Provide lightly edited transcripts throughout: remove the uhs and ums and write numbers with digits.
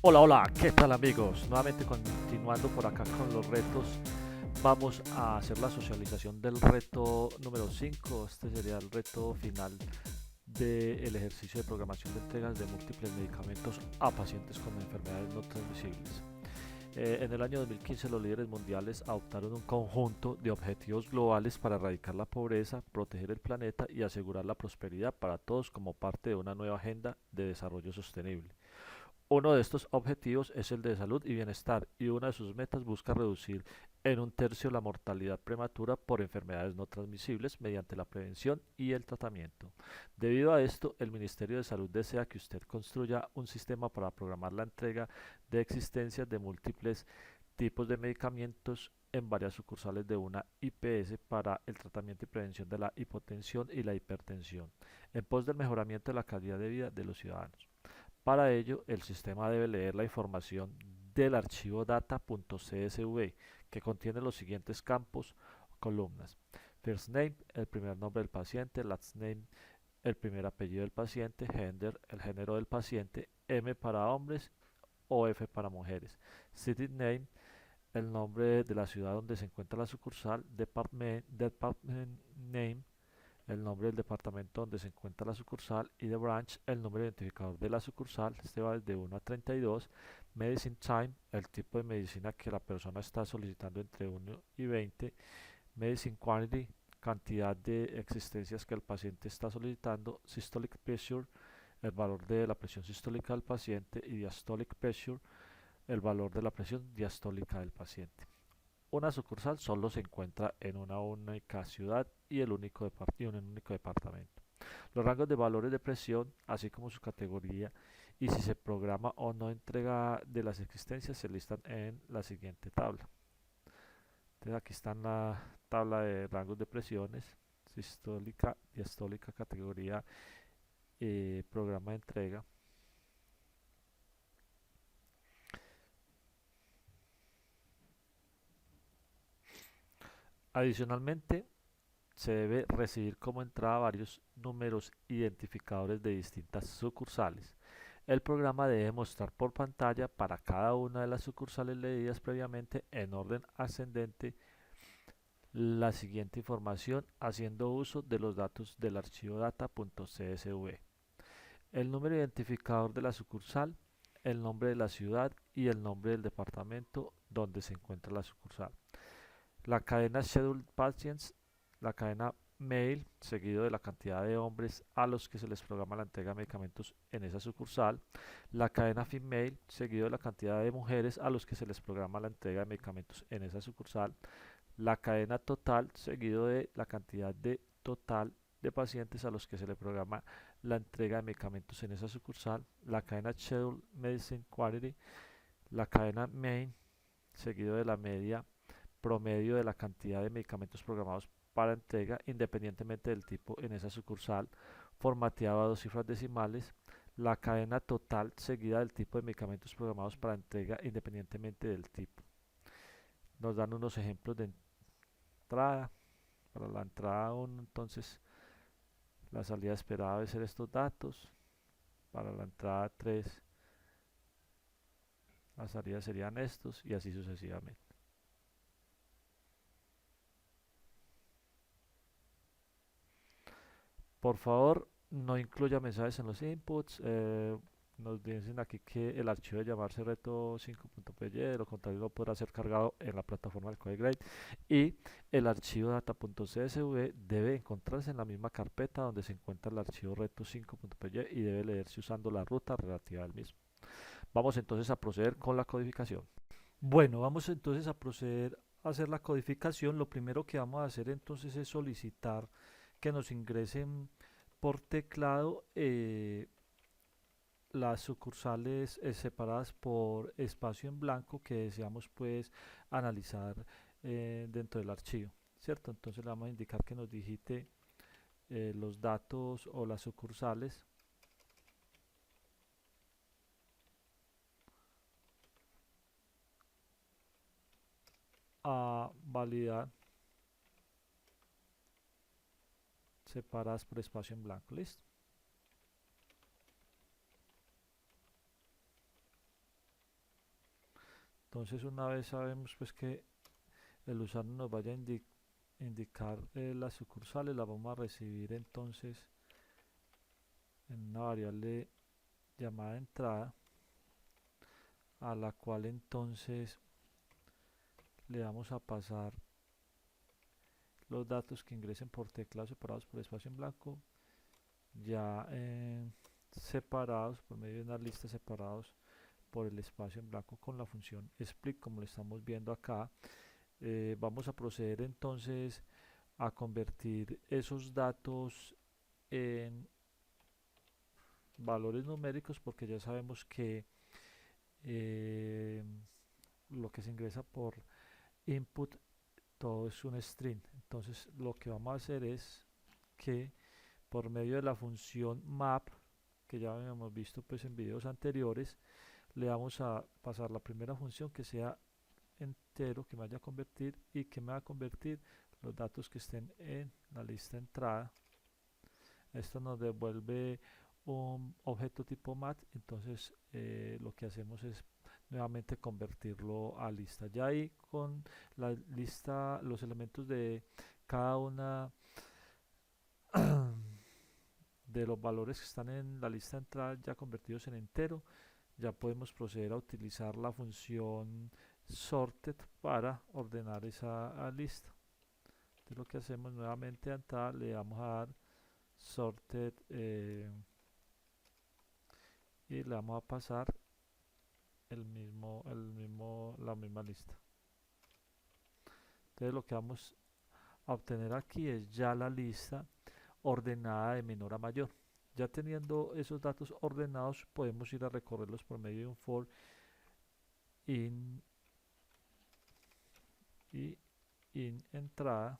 Hola, hola, ¿qué tal amigos? Nuevamente continuando por acá con los retos, vamos a hacer la socialización del reto número 5. Este sería el reto final del ejercicio de programación de entregas de múltiples medicamentos a pacientes con enfermedades no transmisibles. En el año 2015 los líderes mundiales adoptaron un conjunto de objetivos globales para erradicar la pobreza, proteger el planeta y asegurar la prosperidad para todos como parte de una nueva agenda de desarrollo sostenible. Uno de estos objetivos es el de salud y bienestar, y una de sus metas busca reducir en un tercio la mortalidad prematura por enfermedades no transmisibles mediante la prevención y el tratamiento. Debido a esto, el Ministerio de Salud desea que usted construya un sistema para programar la entrega de existencias de múltiples tipos de medicamentos en varias sucursales de una IPS para el tratamiento y prevención de la hipotensión y la hipertensión, en pos del mejoramiento de la calidad de vida de los ciudadanos. Para ello, el sistema debe leer la información del archivo data.csv que contiene los siguientes campos o columnas. First name, el primer nombre del paciente; last name, el primer apellido del paciente; gender, el género del paciente; M para hombres o F para mujeres; city name, el nombre de la ciudad donde se encuentra la sucursal; department name, el nombre del departamento donde se encuentra la sucursal; y de branch, el número identificador de la sucursal. Este va desde 1 a 32. Medicine time, el tipo de medicina que la persona está solicitando entre 1 y 20. Medicine quantity, cantidad de existencias que el paciente está solicitando. Systolic pressure, el valor de la presión sistólica del paciente. Y diastolic pressure, el valor de la presión diastólica del paciente. Una sucursal solo se encuentra en una única ciudad y y un único departamento. Los rangos de valores de presión, así como su categoría y si se programa o no entrega de las existencias, se listan en la siguiente tabla. Entonces aquí está la tabla de rangos de presiones: sistólica, diastólica, categoría, programa de entrega. Adicionalmente, se debe recibir como entrada varios números identificadores de distintas sucursales. El programa debe mostrar por pantalla para cada una de las sucursales leídas previamente en orden ascendente la siguiente información, haciendo uso de los datos del archivo data.csv: el número identificador de la sucursal, el nombre de la ciudad y el nombre del departamento donde se encuentra la sucursal; la cadena Scheduled Patients, la cadena mail, seguido de la cantidad de hombres a los que se les programa la entrega de medicamentos en esa sucursal; la cadena female, seguido de la cantidad de mujeres a los que se les programa la entrega de medicamentos en esa sucursal; la cadena total, seguido de la cantidad de total de pacientes a los que se le programa la entrega de medicamentos en esa sucursal; la cadena Scheduled Medicine Quantity, la cadena main, seguido de la media promedio de la cantidad de medicamentos programados para entrega independientemente del tipo en esa sucursal, formateado a dos cifras decimales; la cadena total seguida del tipo de medicamentos programados para entrega independientemente del tipo. Nos dan unos ejemplos de entrada. Para la entrada 1, entonces la salida esperada debe ser estos datos. Para la entrada 3, la salida serían estos, y así sucesivamente. Por favor, no incluya mensajes en los inputs. Nos dicen aquí que el archivo de llamarse reto 5.py, de lo contrario no podrá ser cargado en la plataforma del CodeGrade. Y el archivo data.csv debe encontrarse en la misma carpeta donde se encuentra el archivo reto 5.py y debe leerse usando la ruta relativa al mismo. Vamos entonces a proceder con la codificación. Bueno, vamos entonces a proceder a hacer la codificación. Lo primero que vamos a hacer entonces es solicitar que nos ingresen por teclado las sucursales separadas por espacio en blanco que deseamos pues analizar dentro del archivo, ¿cierto? Entonces le vamos a indicar que nos digite los datos o las sucursales a validar separadas por espacio en blanco. ¿Listo? Entonces una vez sabemos pues que el usuario nos vaya a indicar las sucursales, las vamos a recibir entonces en una variable llamada entrada, a la cual entonces le vamos a pasar los datos que ingresen por teclado separados por espacio en blanco, ya separados por medio de una lista, separados por el espacio en blanco con la función split, como lo estamos viendo acá. Vamos a proceder entonces a convertir esos datos en valores numéricos, porque ya sabemos que eh, lo que se ingresa por input todo es un string. Entonces lo que vamos a hacer es que por medio de la función map, que ya habíamos visto pues en videos anteriores, le vamos a pasar la primera función que sea entero, que me vaya a convertir, y que me va a convertir los datos que estén en la lista entrada. Esto nos devuelve un objeto tipo mat. Entonces lo que hacemos es nuevamente convertirlo a lista. Ya ahí con la lista, los elementos de cada una de los valores que están en la lista de entrada ya convertidos en entero, ya podemos proceder a utilizar la función sorted para ordenar esa lista. Entonces lo que hacemos nuevamente a entrada, le vamos a dar sorted y le vamos a pasar la misma lista. Entonces lo que vamos a obtener aquí es ya la lista ordenada de menor a mayor. Ya teniendo esos datos ordenados, podemos ir a recorrerlos por medio de un for in y in entrada.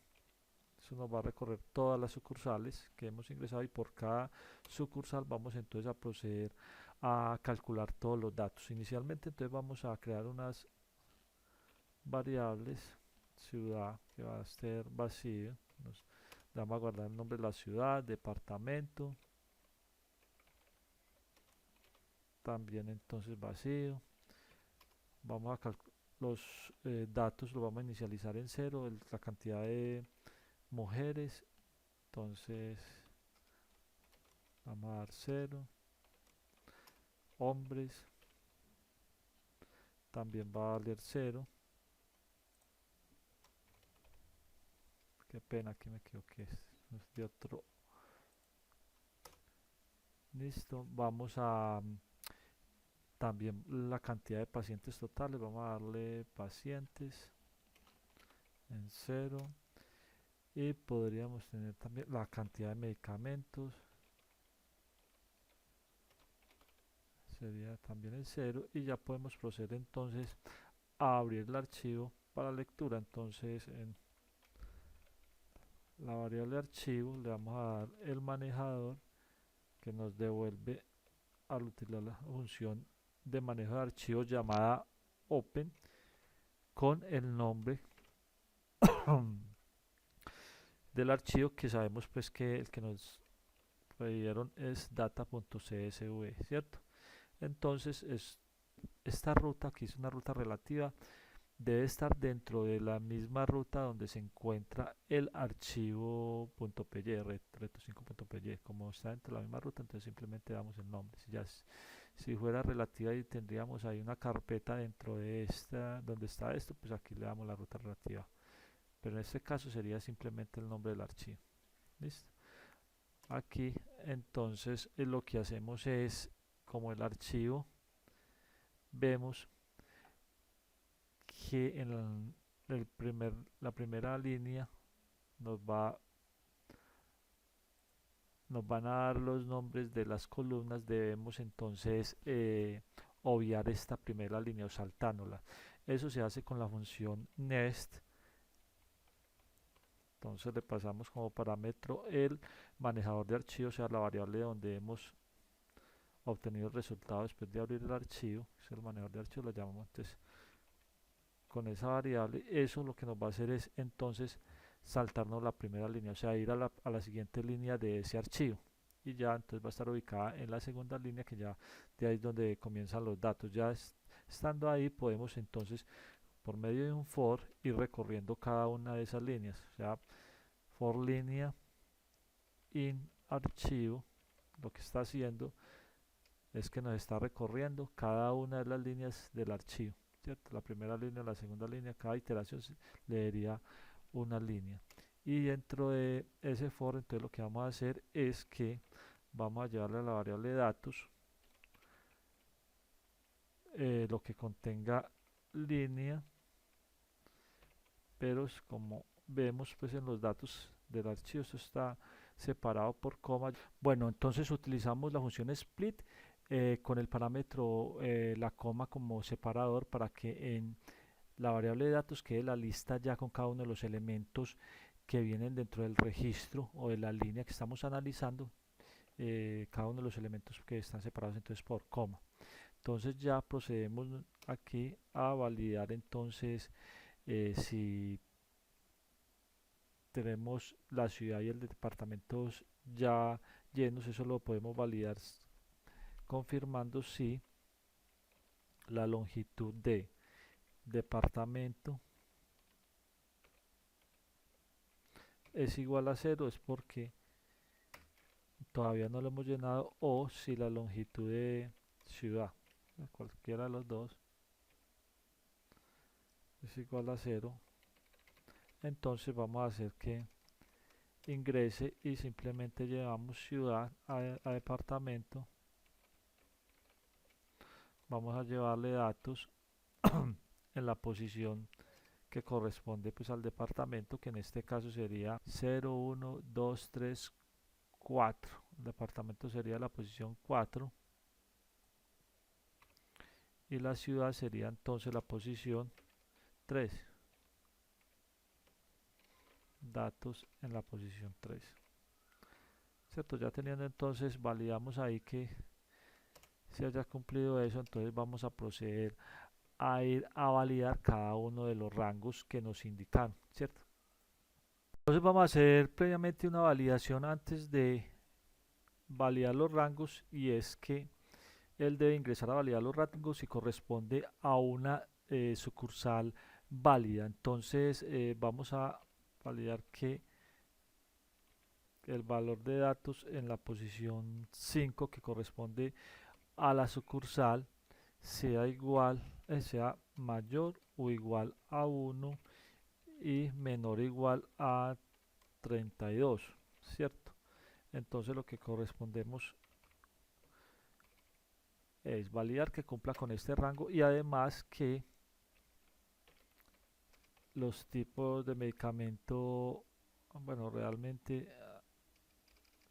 Eso nos va a recorrer todas las sucursales que hemos ingresado, y por cada sucursal vamos entonces a proceder a calcular todos los datos. Inicialmente entonces vamos a crear unas variables ciudad, que va a ser vacío. Vamos a guardar el nombre de la ciudad, departamento, también entonces vacío. Vamos a calcular los datos, los vamos a inicializar en 0, la cantidad de mujeres, entonces vamos a dar 0. Hombres también va a valer 0. Qué pena que me equivoqué, es de otro. Listo, vamos a también la cantidad de pacientes totales, vamos a darle pacientes en 0, y podríamos tener también la cantidad de medicamentos, sería también en 0, y ya podemos proceder entonces a abrir el archivo para lectura. Entonces en la variable archivo le vamos a dar el manejador, que nos devuelve al utilizar la función de manejo de archivos llamada open, con el nombre del archivo, que sabemos pues que el que nos pidieron es data.csv, ¿cierto? Entonces esta ruta, que es una ruta relativa, debe estar dentro de la misma ruta donde se encuentra el archivo .py, reto5.py. Como está dentro de la misma ruta, entonces simplemente damos el nombre. Si fuera relativa y tendríamos ahí una carpeta dentro de esta donde está esto, pues aquí le damos la ruta relativa, pero en este caso sería simplemente el nombre del archivo. ¿Listo? Aquí entonces lo que hacemos es, como el archivo, vemos que en la primera línea nos van a dar los nombres de las columnas. Debemos entonces obviar esta primera línea o saltándola. Eso se hace con la función nest. Entonces le pasamos como parámetro el manejador de archivos, o sea, la variable donde hemos obtenido el resultado después de abrir el archivo, es el manejador de archivos, lo llamamos. Entonces con esa variable, eso lo que nos va a hacer es entonces saltarnos la primera línea, o sea, ir a la siguiente línea de ese archivo, y ya entonces va a estar ubicada en la segunda línea, que ya de ahí es donde comienzan los datos. Ya Estando ahí podemos entonces por medio de un for ir recorriendo cada una de esas líneas. O sea, for línea in archivo, lo que está haciendo es que nos está recorriendo cada una de las líneas del archivo, ¿cierto? La primera línea, la segunda línea, cada iteración le daría una línea. Y dentro de ese for, entonces lo que vamos a hacer es que vamos a llevarle a la variable datos lo que contenga línea, pero es como vemos pues en los datos del archivo, esto está separado por coma. Bueno, entonces utilizamos la función split con el parámetro la coma como separador para que en la variable de datos quede la lista ya con cada uno de los elementos que vienen dentro del registro o de la línea que estamos analizando, cada uno de los elementos que están separados entonces por coma. Entonces ya procedemos aquí a validar entonces si tenemos la ciudad y el departamento ya llenos. Eso lo podemos validar confirmando si la longitud de departamento es igual a 0, es porque todavía no lo hemos llenado, o si la longitud de ciudad, cualquiera de los dos, es igual a 0, entonces vamos a hacer que ingrese y simplemente llevamos ciudad a departamento. Vamos a llevarle datos en la posición que corresponde pues al departamento, que en este caso sería 0, 1, 2, 3, 4. El departamento sería la posición 4 y la ciudad sería entonces la posición 3. Datos en la posición 3. ¿Cierto? Ya teniendo entonces, validamos ahí que se haya cumplido eso, entonces vamos a proceder a ir a validar cada uno de los rangos que nos indican, ¿cierto? Entonces vamos a hacer previamente una validación antes de validar los rangos, y es que él debe ingresar a validar los rangos si corresponde a una sucursal válida. Entonces vamos a validar que el valor de datos en la posición 5 que corresponde a la sucursal sea igual, sea mayor o igual a 1 y menor o igual a 32, ¿cierto? Entonces lo que correspondemos es validar que cumpla con este rango, y además que los tipos de medicamento, bueno, realmente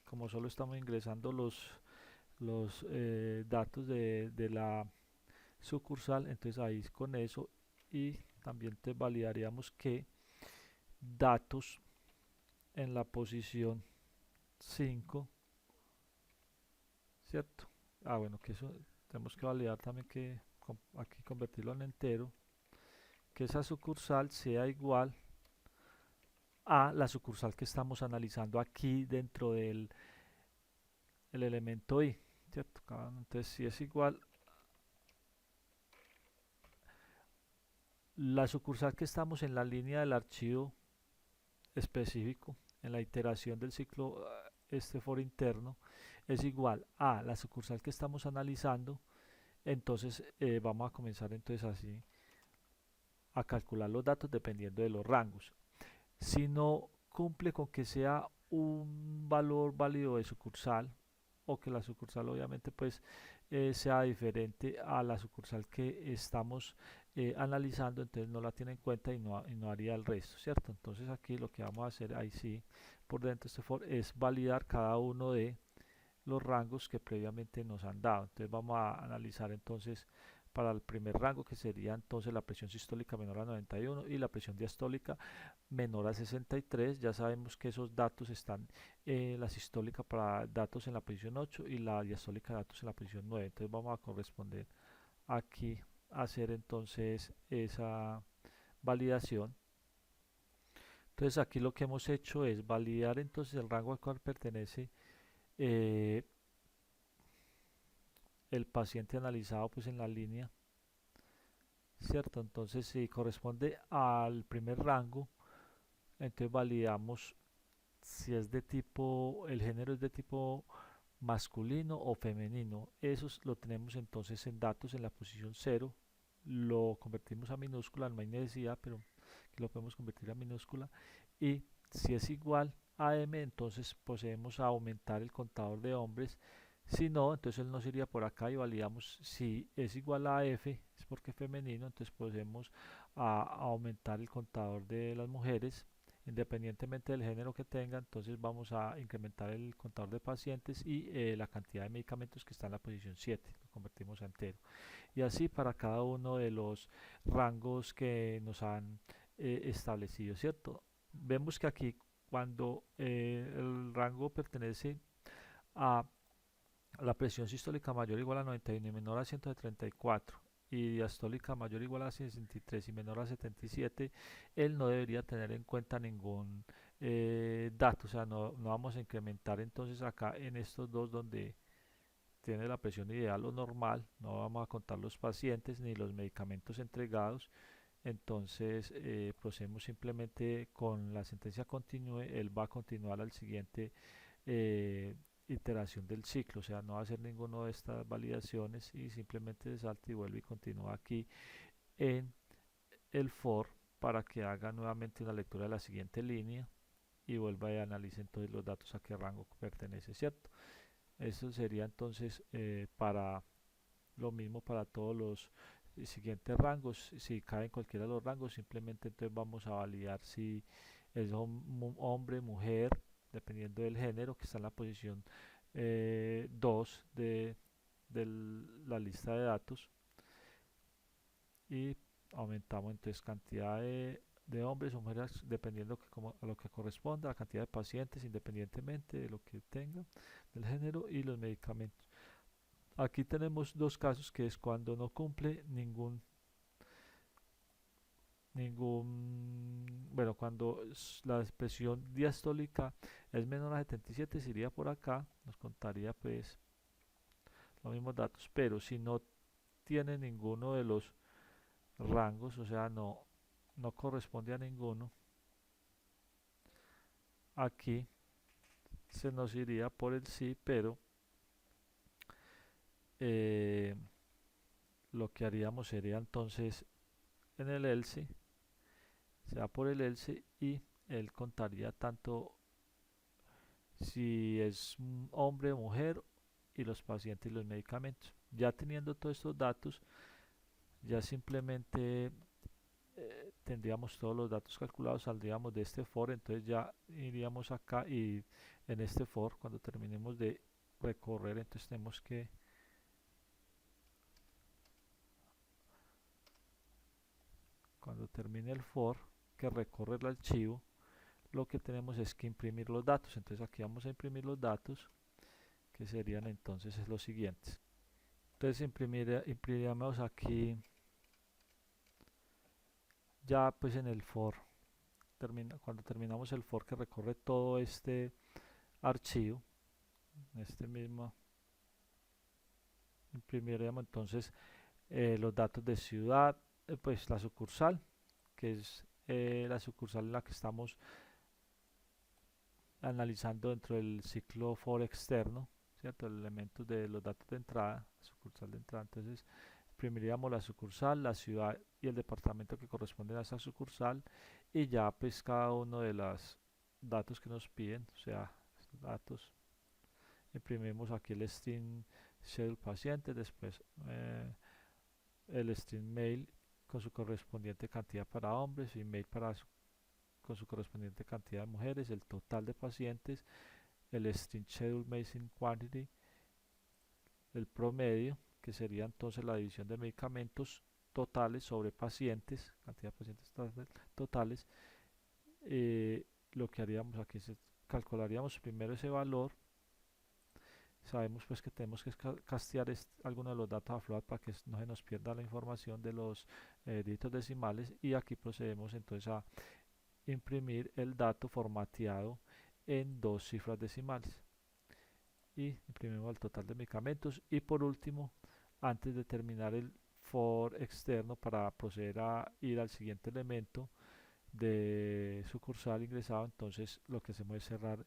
como solo estamos ingresando los datos de la sucursal, entonces ahí con eso, y también te validaríamos que datos en la posición 5, ¿cierto? Bueno, que eso tenemos que validar también, que aquí convertirlo en entero, que esa sucursal sea igual a la sucursal que estamos analizando aquí dentro del el elemento i, ¿cierto? Entonces si es igual, la sucursal que estamos en la línea del archivo específico en la iteración del ciclo este for interno es igual a la sucursal que estamos analizando, entonces vamos a comenzar entonces así a calcular los datos dependiendo de los rangos. Si no cumple con que sea un valor válido de sucursal, o que la sucursal obviamente pues sea diferente a la sucursal que estamos analizando, entonces no la tiene en cuenta y no haría el resto, ¿cierto? Entonces aquí lo que vamos a hacer ahí sí por dentro de este for es validar cada uno de los rangos que previamente nos han dado. Entonces vamos a analizar entonces para el primer rango, que sería entonces la presión sistólica menor a 91 y la presión diastólica menor a 63. Ya sabemos que esos datos están, la sistólica para datos en la posición 8 y la diastólica datos en la posición 9. Entonces vamos a corresponder aquí a hacer entonces esa validación. Entonces aquí lo que hemos hecho es validar entonces el rango al cual pertenece el paciente analizado pues en la línea ¿cierto? Entonces, si corresponde al primer rango, entonces validamos si es de tipo, el género es de tipo masculino o femenino. Eso lo tenemos entonces en datos en la posición cero. Lo convertimos a minúscula, no hay necesidad, pero que lo podemos convertir a minúscula. Y si es igual a m, entonces procedemos a aumentar el contador de hombres. Si no, entonces él nos iría por acá y validamos si es igual a f, es porque es femenino, entonces procedemos a aumentar el contador de las mujeres independientemente del género que tenga. Entonces vamos a incrementar el contador de pacientes y la cantidad de medicamentos que está en la posición 7, lo convertimos a entero. Y así para cada uno de los rangos que nos han establecido, ¿cierto? Vemos que aquí cuando el rango pertenece a la presión sistólica mayor o igual a 91 y menor a 134 y diastólica mayor o igual a 63 y menor a 77, él no debería tener en cuenta ningún dato, o sea, no vamos a incrementar entonces acá en estos dos donde tiene la presión ideal o normal, no vamos a contar los pacientes ni los medicamentos entregados. Entonces procedemos simplemente con la sentencia continúe, él va a continuar al siguiente eh, iteración del ciclo, o sea, no va a hacer ninguna de estas validaciones y simplemente se salta y vuelve y continúa aquí en el for para que haga nuevamente una lectura de la siguiente línea y vuelva y analice entonces los datos a qué rango pertenece, ¿cierto? Eso sería entonces para lo mismo para todos los siguientes rangos. Si cae en cualquiera de los rangos, simplemente entonces vamos a validar si es hombre, mujer, dependiendo del género, que está en la posición 2 de la lista de datos. Y aumentamos entonces cantidad de hombres o mujeres dependiendo que como, a lo que corresponda, la cantidad de pacientes independientemente de lo que tengan, del género y los medicamentos. Aquí tenemos dos casos que es cuando no cumple bueno, cuando la expresión diastólica es menor a 77 se iría por acá, nos contaría pues los mismos datos, pero si no tiene ninguno de los rangos, o sea, no corresponde a ninguno, aquí se nos iría por el sí, pero eh, lo que haríamos sería entonces en el else, se va por el else y él contaría tanto si es hombre o mujer y los pacientes y los medicamentos. Ya teniendo todos estos datos, ya simplemente tendríamos todos los datos calculados, saldríamos de este for, entonces ya iríamos acá y en este for, cuando terminemos de recorrer, entonces tenemos que cuando termine el for que recorre el archivo, lo que tenemos es que imprimir los datos. Entonces aquí vamos a imprimir los datos que serían entonces los siguientes. Entonces imprimiremos aquí ya pues en el for, cuando terminamos el for que recorre todo este archivo, este mismo, imprimiremos entonces los datos de ciudad, pues la sucursal, que es la sucursal en la que estamos analizando dentro del ciclo for externo, ¿cierto? El elemento de los datos de entrada, sucursal de entrada. Entonces, imprimiríamos la sucursal, la ciudad y el departamento que corresponden a esa sucursal y ya pues cada uno de los datos que nos piden, o sea, estos datos, imprimimos aquí el string schedule paciente, después el string mail con su correspondiente cantidad para hombres y mail con su correspondiente cantidad de mujeres, el total de pacientes, el string schedule missing quantity, el promedio, que sería entonces la división de medicamentos totales sobre pacientes, cantidad de pacientes totales. Lo que haríamos aquí es calcularíamos primero ese valor. Sabemos pues que tenemos que castear algunos de los datos a float para que no se nos pierda la información de los dígitos decimales y aquí procedemos entonces a imprimir el dato formateado en dos cifras decimales y imprimimos el total de medicamentos y por último antes de terminar el for externo para proceder a ir al siguiente elemento de sucursal ingresado. Entonces lo que hacemos es cerrar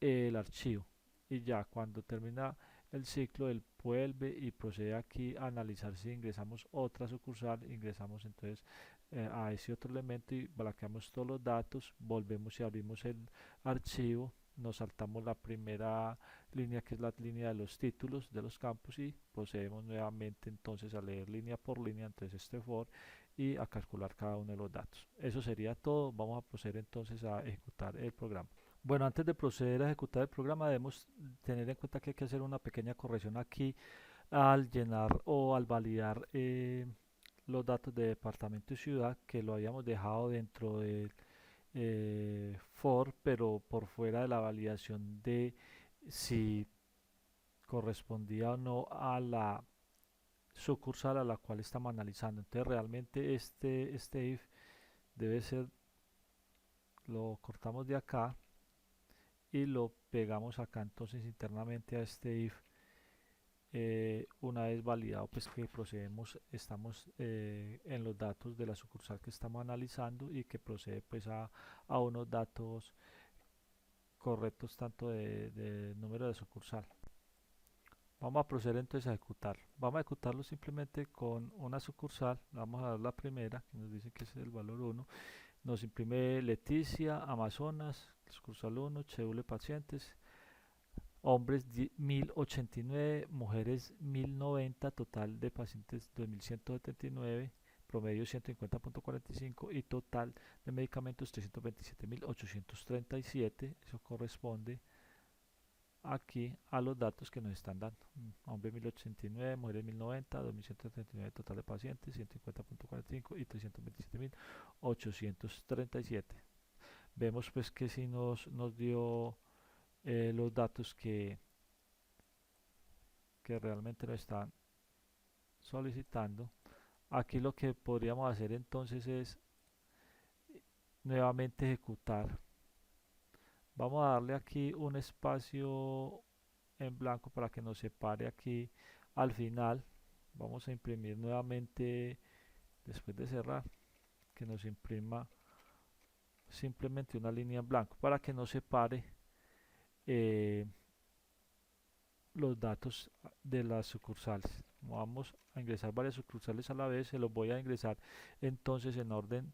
el archivo y ya cuando termina el ciclo él vuelve y procede aquí a analizar si ingresamos otra sucursal. Ingresamos entonces a ese otro elemento y blanqueamos todos los datos, volvemos y abrimos el archivo, nos saltamos la primera línea que es la línea de los títulos de los campos y procedemos nuevamente entonces a leer línea por línea entonces este for y a calcular cada uno de los datos. Eso sería todo. Vamos a proceder entonces a ejecutar el programa. Bueno, antes de proceder a ejecutar el programa debemos tener en cuenta que hay que hacer una pequeña corrección aquí al llenar o al validar los datos de departamento y ciudad, que lo habíamos dejado dentro del for, pero por fuera de la validación de si correspondía o no a la sucursal a la cual estamos analizando. Entonces realmente este if debe ser, lo cortamos de acá y lo pegamos acá entonces internamente a este if. Una vez validado pues que procedemos, estamos en los datos de la sucursal que estamos analizando y que procede pues a unos datos correctos tanto de número de sucursal. Vamos a proceder entonces a ejecutarlo. Vamos a ejecutarlo simplemente con una sucursal. Vamos a dar la primera que nos dice que es el valor 1. Nos imprime Leticia, Amazonas, sucursal 1, chédula pacientes. Hombres 1089, mujeres 1090, total de pacientes 2179, promedio 150.45 y total de medicamentos 327.837. Eso corresponde aquí a los datos que nos están dando. Hombre 1089, mujeres 1090, 2179 total de pacientes, 150.45 y 327.837. Vemos pues que si nos dio los datos que realmente nos están solicitando. Aquí lo que podríamos hacer entonces es nuevamente ejecutar. Vamos a darle aquí un espacio en blanco para que nos separe aquí al final. Vamos a imprimir nuevamente después de cerrar, que nos imprima simplemente una línea en blanco para que nos separe los datos de las sucursales. Vamos a ingresar varias sucursales a la vez, se los voy a ingresar entonces en orden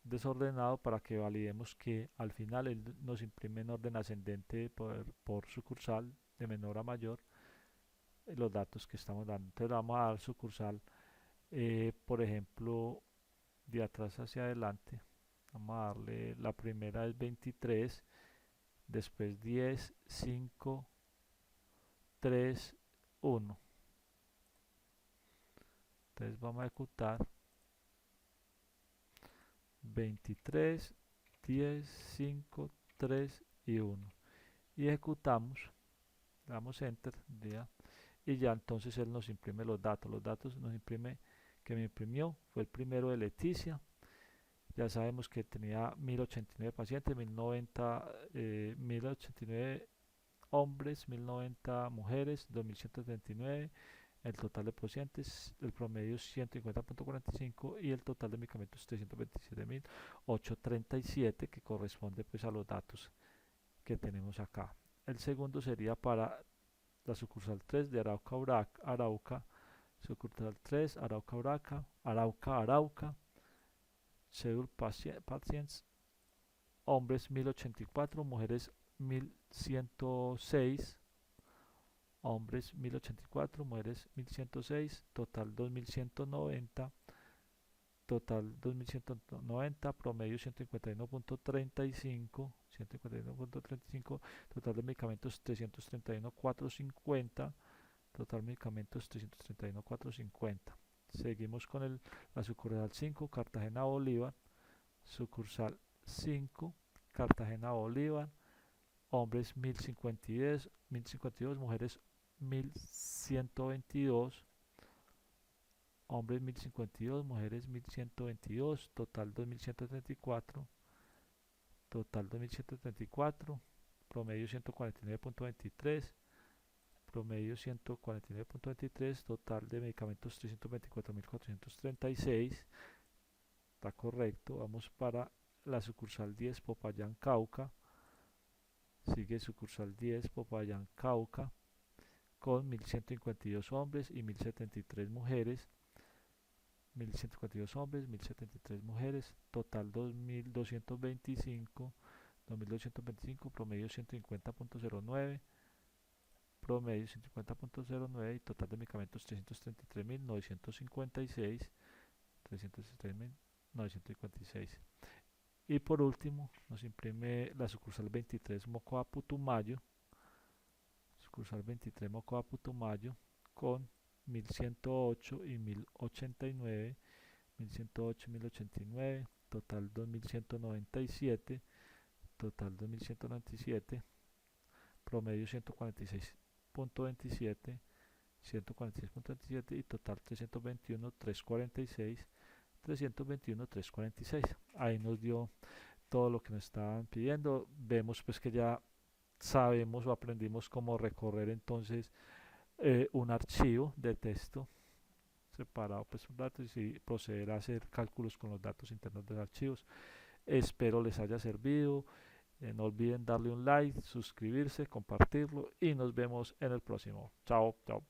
desordenado para que validemos que al final él nos imprime en orden ascendente por sucursal de menor a mayor los datos que estamos dando. Entonces vamos a dar sucursal, por ejemplo, de atrás hacia adelante. Vamos a darle, la primera es 23, después 10, 5, 3, 1. Entonces vamos a ejecutar 23, 10, 5, 3 y 1. Y ejecutamos, damos enter, ya, y ya entonces él nos imprime los datos. Los datos nos imprime, que me imprimió, fue el primero de Leticia. Ya sabemos que tenía 1089 pacientes, 1089 hombres, 1090 mujeres, 2139. El total de pacientes, el promedio es 150.45 y el total de medicamentos 327.837, que corresponde pues a los datos que tenemos acá. El segundo sería para la sucursal 3 de Arauca, sucursal 3, Arauca, schedule patients, hombres 1084, mujeres 1106, hombres 1084, mujeres 1106, total 2190, promedio 151.35, total de medicamentos 331.450, total de medicamentos 331.450. Seguimos con la sucursal 5, Cartagena Bolívar, sucursal 5, Cartagena Bolívar, hombres 1052, mujeres 1122, hombres 1052, mujeres 1122, total 2134, promedio 149.23, promedio 149.23, total de medicamentos 324.436, está correcto. Vamos para la sucursal 10, Popayán, Cauca. Sigue sucursal 10, Popayán, Cauca, con 1.152 hombres y 1.073 mujeres. 1.152 hombres, 1.073 mujeres, total 2.225, promedio 150.09, promedio 150.09 y total de medicamentos 333.956, 333.956. Y por último, nos imprime la sucursal 23 Mocoa Putumayo, sucursal 23 Mocoa Putumayo, con 1.108 y 1.089, 1.108 y 1.089, total 2.197, total 2.197, promedio 146.27, 146.27 y total 321.346, 321.346. Ahí nos dio todo lo que nos estaban pidiendo. Vemos pues que ya sabemos o aprendimos cómo recorrer entonces un archivo de texto separado pues un datos y proceder a hacer cálculos con los datos internos de los archivos. Espero les haya servido. No olviden darle un like, suscribirse, compartirlo y nos vemos en el próximo. Chao, chao.